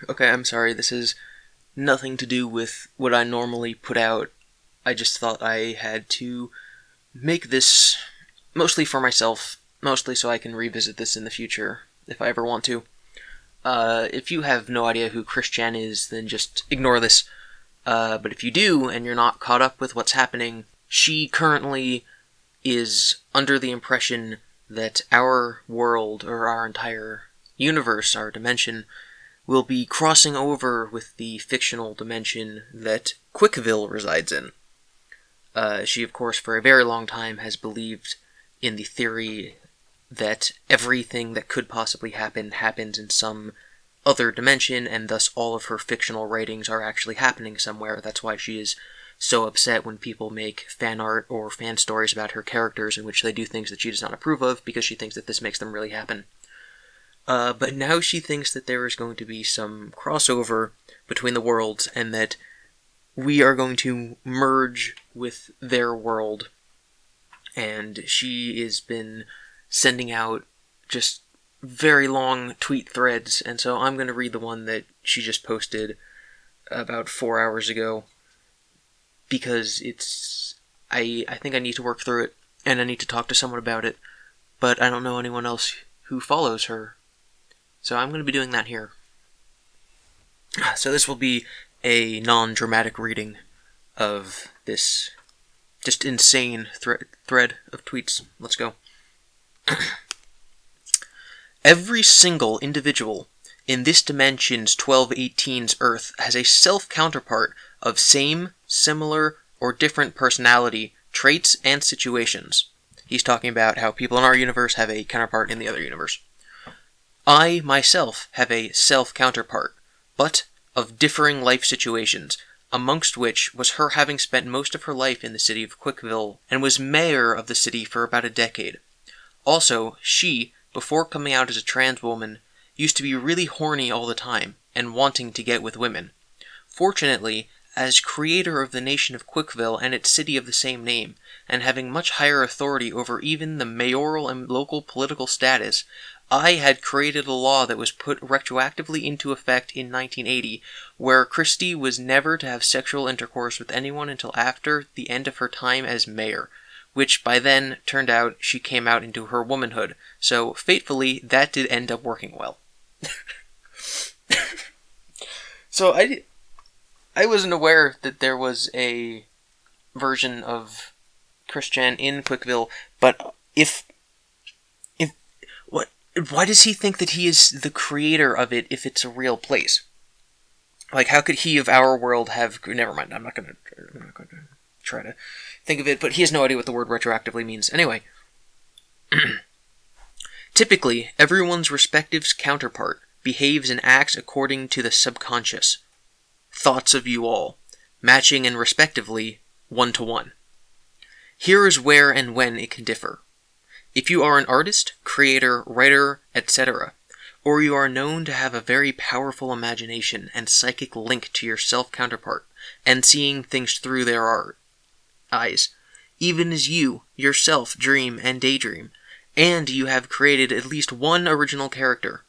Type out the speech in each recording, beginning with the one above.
Okay, I'm sorry, this is nothing to do with what I normally put out. I just thought I had to make this mostly for myself, mostly so I can revisit this in the future, if I ever want to. If you have no idea who Christian is, then just ignore this. But if you do, and you're not caught up with what's happening, she currently is under the impression that our world, or our entire universe, our dimension, will be crossing over with the fictional dimension that CWCville resides in. She, of course, for a very long time has believed in the theory that everything that could possibly happen happens in some other dimension, and thus all of her fictional writings are actually happening somewhere. That's why she is so upset when people make fan art or fan stories about her characters in which they do things that she does not approve of, because she thinks that this makes them really happen. But now she thinks that there is going to be some crossover between the worlds, and that we are going to merge with their world. And she has been sending out just very long tweet threads, and so I'm going to read the one that she just posted about 4 hours ago, because I think I need to work through it, and I need to talk to someone about it, but I don't know anyone else who follows her. So I'm going to be doing that here. So this will be a non-dramatic reading of this just insane thread of tweets. Let's go. Every single individual in this dimension's 1218's Earth has a self-counterpart of same, similar, or different personality, traits, and situations. He's talking about how people in our universe have a counterpart in the other universe. I, myself, have a self-counterpart, but of differing life situations, amongst which was her having spent most of her life in the city of CWCville, and was mayor of the city for about a decade. Also, she, before coming out as a trans woman, used to be really horny all the time, and wanting to get with women. Fortunately, as creator of the nation of CWCville and its city of the same name, and having much higher authority over even the mayoral and local political status, I had created a law that was put retroactively into effect in 1980, where Christie was never to have sexual intercourse with anyone until after the end of her time as mayor, which by then turned out she came out into her womanhood, so fatefully that did end up working well. So I wasn't aware that there was a version of Christian in CWCville, but why does he think that he is the creator of it if it's a real place? Like, how could he of our world have... Never mind, I'm not going to try to think of it, but he has no idea what the word retroactively means. Anyway. Typically, everyone's respective counterpart behaves and acts according to the subconscious thoughts of you all, matching and respectively one-to-one. Here is where and when it can differ. If you are an artist, creator, writer, etc., or you are known to have a very powerful imagination and psychic link to your self-counterpart, and seeing things through their eyes, even as you, yourself, dream and daydream, and you have created at least one original character.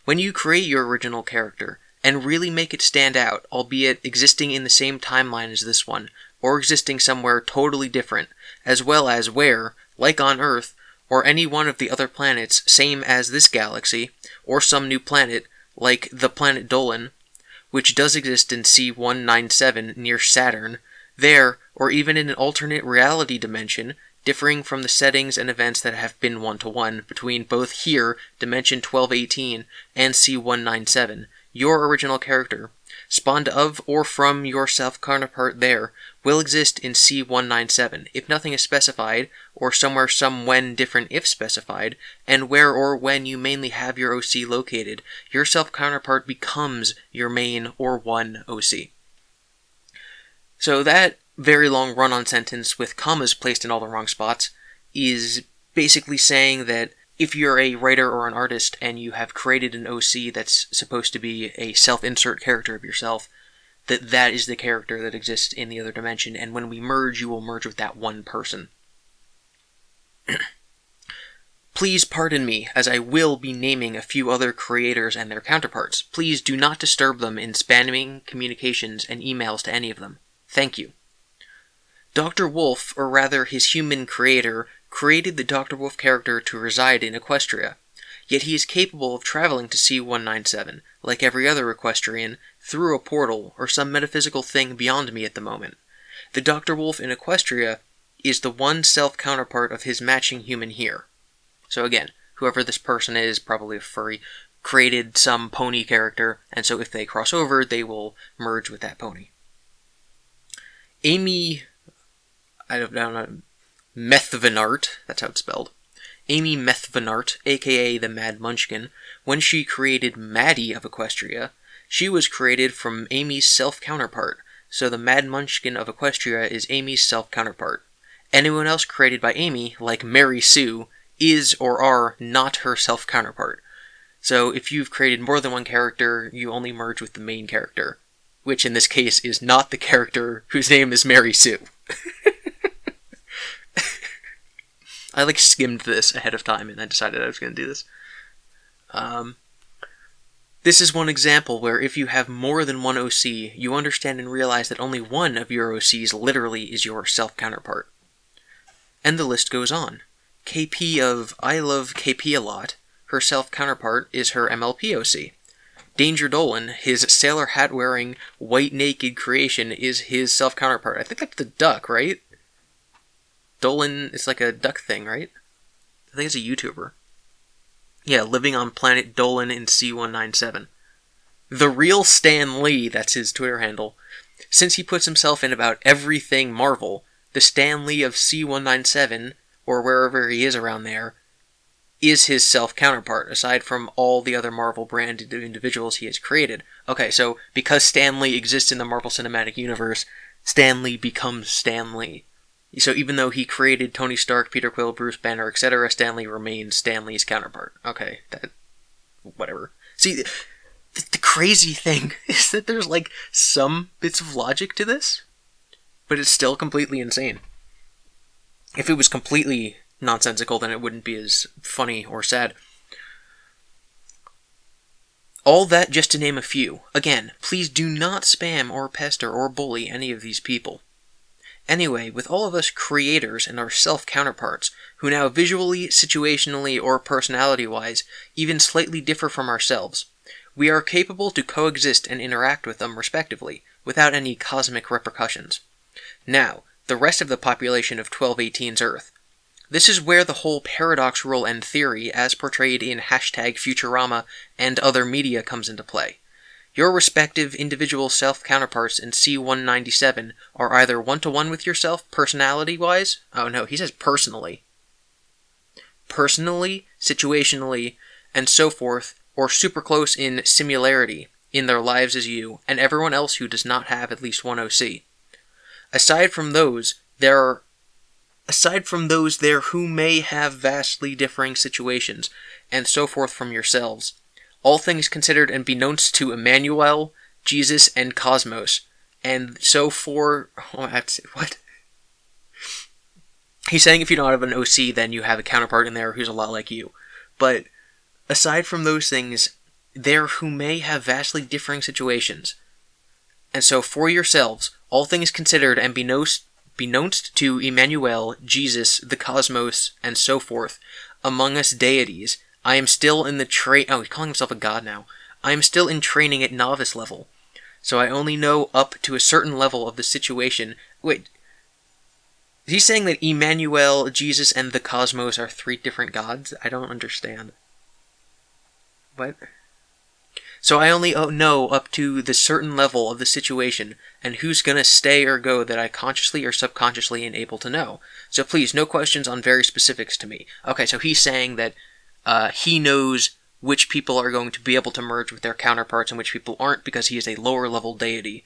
When you create your original character, and really make it stand out, albeit existing in the same timeline as this one, or existing somewhere totally different, as well as where, like on Earth, or any one of the other planets same as this galaxy, or some new planet, like the planet Dolan, which does exist in C197 near Saturn, there, or even in an alternate reality dimension, differing from the settings and events that have been one-to-one between both here, Dimension 1218, and C197, your original character, spawned of or from your self-counterpart there, will exist in C197, if nothing is specified, or somewhere some when different if specified, and where or when you mainly have your OC located, your self-counterpart becomes your main or one OC. So that very long run-on sentence with commas placed in all the wrong spots is basically saying that if you're a writer or an artist and you have created an OC that's supposed to be a self-insert character of yourself, that is the character that exists in the other dimension, and when we merge, you will merge with that one person. Please pardon me, as I will be naming a few other creators and their counterparts. Please do not disturb them in spamming communications and emails to any of them. Thank you. Dr. Wolf, or rather his human creator, created the Dr. Wolf character to reside in Equestria, yet he is capable of traveling to C-197, like every other Equestrian, through a portal or some metaphysical thing beyond me at the moment. The Dr. Wolf in Equestria is the one self-counterpart of his matching human here. So again, whoever this person is, probably a furry, created some pony character, and so if they cross over, they will merge with that pony. Amy, I don't know, Methvenart, that's how it's spelled. Amy Methvenart, aka the Mad Munchkin, when she created Maddie of Equestria, she was created from Amy's self-counterpart, so the Mad Munchkin of Equestria is Amy's self-counterpart. Anyone else created by Amy, like Mary Sue, is or are not her self-counterpart. So if you've created more than one character, you only merge with the main character, which in this case is not the character whose name is Mary Sue. I skimmed this ahead of time and I decided I was going to do this. This is one example where if you have more than one OC, you understand and realize that only one of your OCs literally is your self-counterpart. And the list goes on. KP of I Love KP a Lot, her self-counterpart is her MLP OC. Danger Dolan, his sailor hat-wearing, white-naked creation, is his self-counterpart. I think that's the duck, right? Dolan is like a duck thing, right? I think it's a YouTuber. Yeah, living on planet Dolan in C-197. The real Stan Lee, that's his Twitter handle. Since he puts himself in about everything Marvel, the Stan Lee of C-197, or wherever he is around there, is his self-counterpart, aside from all the other Marvel-branded individuals he has created. Okay, so because Stan Lee exists in the Marvel Cinematic Universe, Stan Lee becomes Stan Lee. So even though he created Tony Stark, Peter Quill, Bruce Banner, etc., Stan Lee remains Stan Lee's counterpart. Okay, whatever. See, the crazy thing is that there's some bits of logic to this, but it's still completely insane. If it was completely nonsensical, then it wouldn't be as funny or sad. All that just to name a few. Again, please do not spam or pester or bully any of these people. Anyway, with all of us creators and our self-counterparts, who now visually, situationally, or personality-wise even slightly differ from ourselves, we are capable to coexist and interact with them respectively, without any cosmic repercussions. Now, the rest of the population of 1218's Earth. This is where the whole paradox rule and theory, as portrayed in #Futurama and other media, comes into play. Your respective individual self-counterparts in C-197 are either one-to-one with yourself, personality-wise. Oh no, he says personally. Personally, situationally, and so forth, or super close in similarity in their lives as you, and everyone else who does not have at least one OC. Aside from those there who may have vastly differing situations, and so forth from yourselves, all things considered and beknownst to Emmanuel, Jesus, and Cosmos, and so for... Oh, I have to say, what? He's saying if you don't have an OC, then you have a counterpart in there who's a lot like you. But aside from those things, there who may have vastly differing situations, and so for yourselves, all things considered and beknownst to Emmanuel, Jesus, the Cosmos, and so forth, among us deities, I am still in the oh, he's calling himself a god now. I am still in training at novice level, so I only know up to a certain level of the situation. Wait, is he saying that Emmanuel, Jesus, and the Cosmos are three different gods? I don't understand. What? So I only know up to the certain level of the situation, and who's gonna stay or go that I consciously or subconsciously am able to know. So please, no questions on very specifics to me. Okay, so he's saying that he knows which people are going to be able to merge with their counterparts and which people aren't because he is a lower level deity,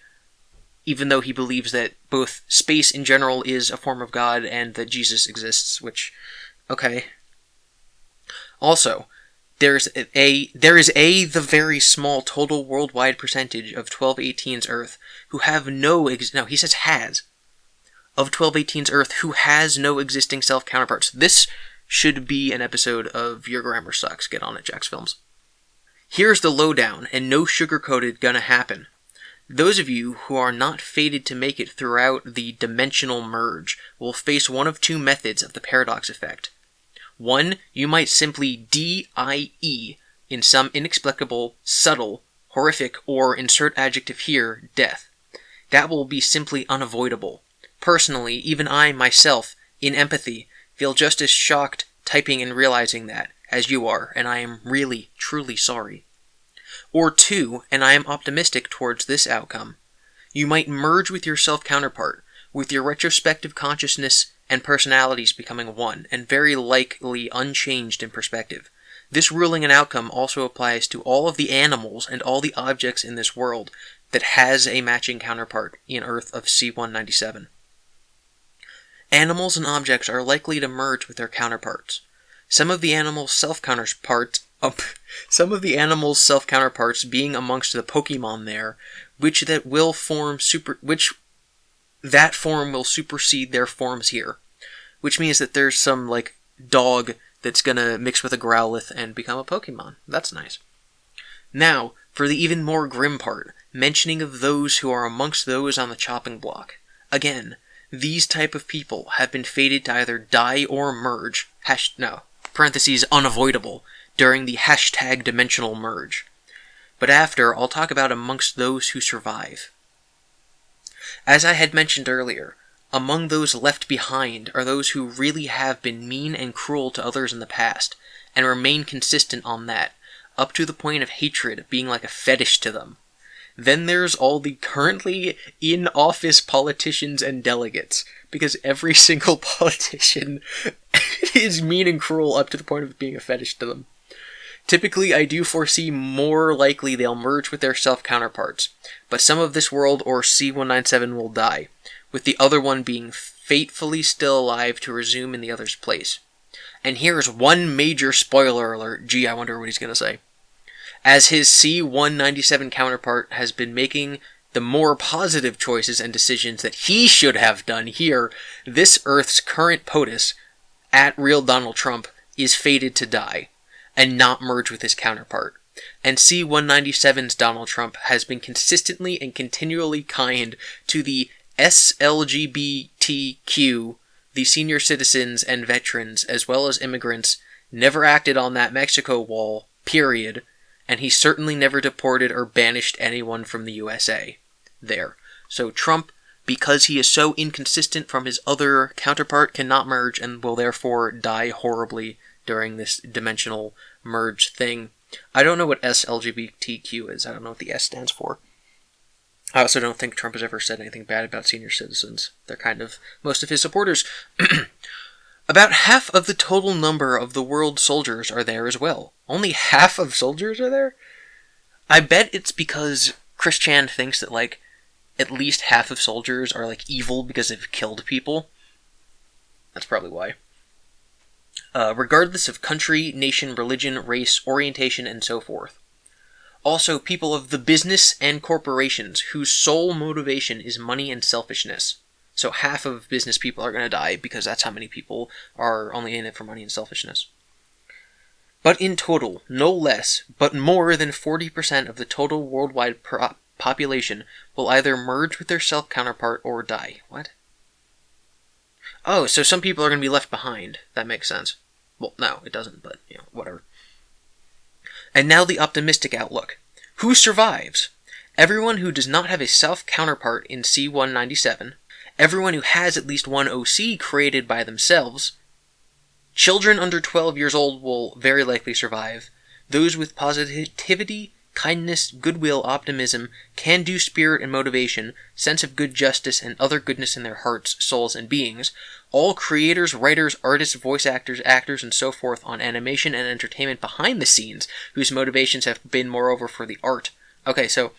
even though he believes that both space in general is a form of God and that Jesus exists, which, okay. Also, there is the very small total worldwide percentage of 1218's Earth who have he says has, of 1218's Earth who has no existing self-counterparts. This should be an episode of Your Grammar Sucks. Get on it, Jax Films. Here's the lowdown, and no sugarcoated gonna happen. Those of you who are not fated to make it throughout the dimensional merge will face one of two methods of the paradox effect. One, you might simply die in some inexplicable, subtle, horrific, or insert adjective here, death. That will be simply unavoidable. Personally, even I, myself, in empathy, feel just as shocked typing and realizing that as you are, and I am really, truly sorry. Or two, and I am optimistic towards this outcome, you might merge with your self-counterpart, with your retrospective consciousness and personalities becoming one, and very likely unchanged in perspective. This ruling and outcome also applies to all of the animals and all the objects in this world that has a matching counterpart in Earth of C197. Animals and objects are likely to merge with their counterparts. Some of the animals' self-counterparts being amongst the Pokemon there, which form will supersede their forms here. Which means that there's some, like, dog that's gonna mix with a Growlithe and become a Pokemon. That's nice. Now, for the even more grim part, mentioning of those who are amongst those on the chopping block. Again, these type of people have been fated to either die or merge, unavoidable, during the hashtag dimensional merge. But after, I'll talk about amongst those who survive. As I had mentioned earlier, among those left behind are those who really have been mean and cruel to others in the past, and remain consistent on that, up to the point of hatred being like a fetish to them. Then there's all the currently in-office politicians and delegates, because every single politician is mean and cruel up to the point of being a fetish to them. Typically, I do foresee more likely they'll merge with their self-counterparts, but some of this world or C197 will die, with the other one being fatefully still alive to resume in the other's place. And here's one major spoiler alert. Gee, I wonder what he's going to say. As his C197 counterpart has been making the more positive choices and decisions that he should have done here, this Earth's current POTUS, at real Donald Trump, is fated to die, and not merge with his counterpart. And C197's Donald Trump has been consistently and continually kind to the SLGBTQ, the senior citizens and veterans, as well as immigrants, never acted on that Mexico wall, period, and he certainly never deported or banished anyone from the USA. There. So Trump, because he is so inconsistent from his other counterpart, cannot merge and will therefore die horribly during this dimensional merge thing. I don't know what SLGBTQ is. I don't know what the S stands for. I also don't think Trump has ever said anything bad about senior citizens. They're kind of most of his supporters. About half of the total number of the world's soldiers are there as well. Only half of soldiers are there? I bet it's because Chris Chan thinks that, like, at least half of soldiers are, like, evil because they've killed people. That's probably why. Regardless of country, nation, religion, race, orientation, and so forth. Also, people of the business and corporations whose sole motivation is money and selfishness. So half of business people are going to die because that's how many people are only in it for money and selfishness. But in total, no less, but more than 40% of the total worldwide population will either merge with their self-counterpart or die. What? Oh, so some people are going to be left behind. That makes sense. Well, no, it doesn't, but, you know, whatever. And now the optimistic outlook. Who survives? Everyone who does not have a self-counterpart in C197, everyone who has at least one OC created by themselves, children under 12 years old will very likely survive, those with positivity, kindness, goodwill, optimism, can-do spirit and motivation, sense of good justice, and other goodness in their hearts, souls, and beings, all creators, writers, artists, voice actors, and so forth on animation and entertainment behind the scenes, whose motivations have been moreover for the art. Okay, so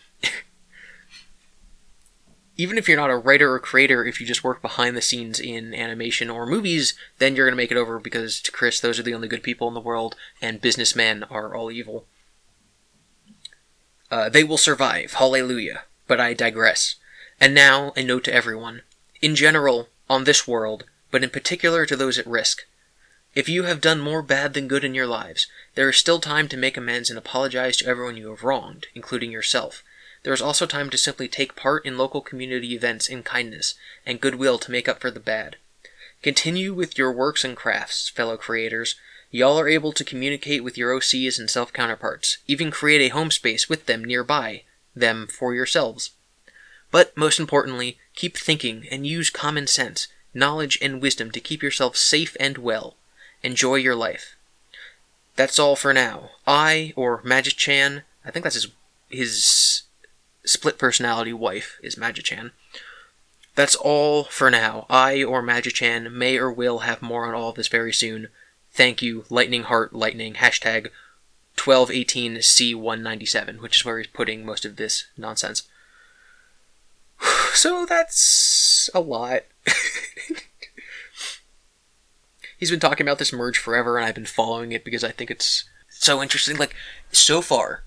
even if you're not a writer or creator, if you just work behind the scenes in animation or movies, then you're going to make it over because to Chris, those are the only good people in the world, and businessmen are all evil. They will survive, hallelujah, but I digress. And now, a note to everyone. In general, on this world, but in particular to those at risk, If you have done more bad than good in your lives, there is still time to make amends and apologize to everyone you have wronged, including yourself. There is also time to simply take part in local community events in kindness and goodwill to make up for the bad. Continue with your works and crafts, fellow creators. Y'all are able to communicate with your OCs and self-counterparts, even create a home space with them nearby, them for yourselves. But, most importantly, keep thinking and use common sense, knowledge, and wisdom to keep yourself safe and well. Enjoy your life. That's all for now. I, or Magic-chan, I think that's his split personality wife, is Magic-chan. That's all for now. I, or Magic-chan, may or will have more on all of this very soon. Thank you, Lightning Heart Lightning, hashtag 1218C197, which is where he's putting most of this nonsense. So that's a lot. He's been talking about this merge forever, and I've been following it because I think it's so interesting. Like, so far,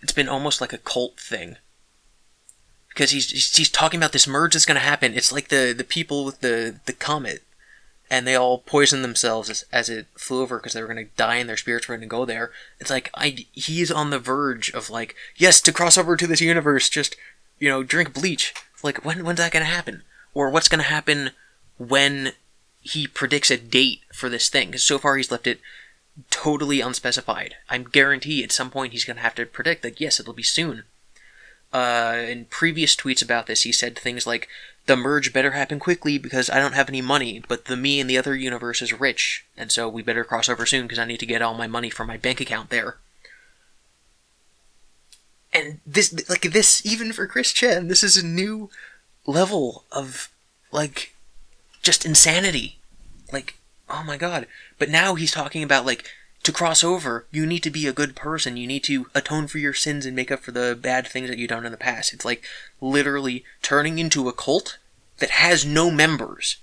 it's been almost like a cult thing. Because he's talking about this merge that's going to happen. It's like the people with the comet. And they all poisoned themselves as it flew over because they were going to die and their spirits were going to go there. It's like, he's on the verge of like, yes, to cross over to this universe, just, drink bleach. Like, when's that going to happen? Or what's going to happen when he predicts a date for this thing? Because so far he's left it totally unspecified. I guarantee at some point he's going to have to predict, like, yes, it'll be soon. In previous tweets about this, he said things like, the merge better happen quickly because I don't have any money, but the me in the other universe is rich, and so we better cross over soon because I need to get all my money from my bank account there. And this, even for Chris Chen, this is a new level of, just insanity. Oh my god. But now he's talking about, to cross over, you need to be a good person. You need to atone for your sins and make up for the bad things that you've done in the past. It's literally turning into a cult that has no members.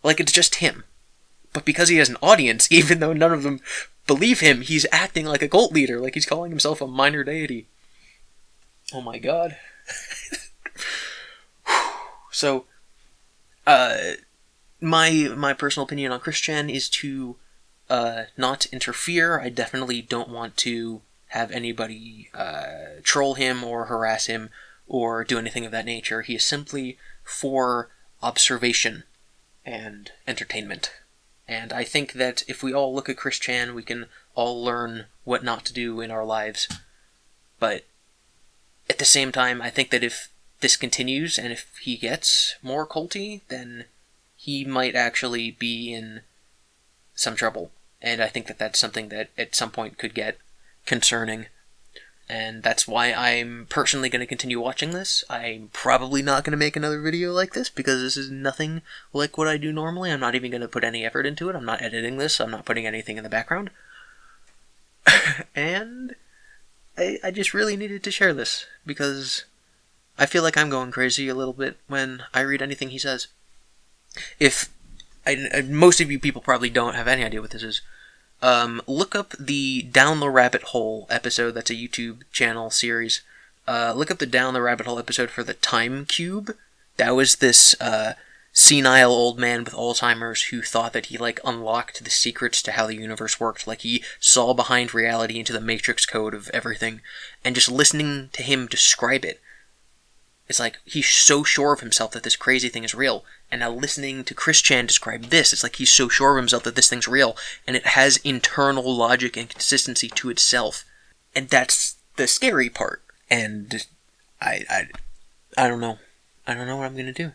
It's just him. But because he has an audience, even though none of them believe him, he's acting like a cult leader. He's calling himself a minor deity. Oh my god. So, my personal opinion on Christian is to not interfere. I definitely don't want to have anybody troll him or harass him or do anything of that nature. He is simply for observation and entertainment. And I think that if we all look at Chris Chan, we can all learn what not to do in our lives. But at the same time, I think that if this continues and if he gets more culty, then he might actually be in some trouble. And I think that that's something that at some point could get concerning. And that's why I'm personally going to continue watching this. I'm probably not going to make another video like this because this is nothing like what I do normally. I'm not even going to put any effort into it. I'm not editing this. I'm not putting anything in the background. And I just really needed to share this because I feel like I'm going crazy a little bit when I read anything he says. Most of you people probably don't have any idea what this is. Look up the Down the Rabbit Hole episode. That's a YouTube channel series. Look up the Down the Rabbit Hole episode for the Time Cube. That was this senile old man with Alzheimer's who thought that he unlocked the secrets to how the universe worked. He saw behind reality into the matrix code of everything. And just listening to him describe it, it's he's so sure of himself that this crazy thing is real. And now listening to Chris Chan describe this, it's he's so sure of himself that this thing's real. And it has internal logic and consistency to itself. And that's the scary part. And I don't know. I don't know what I'm going to do.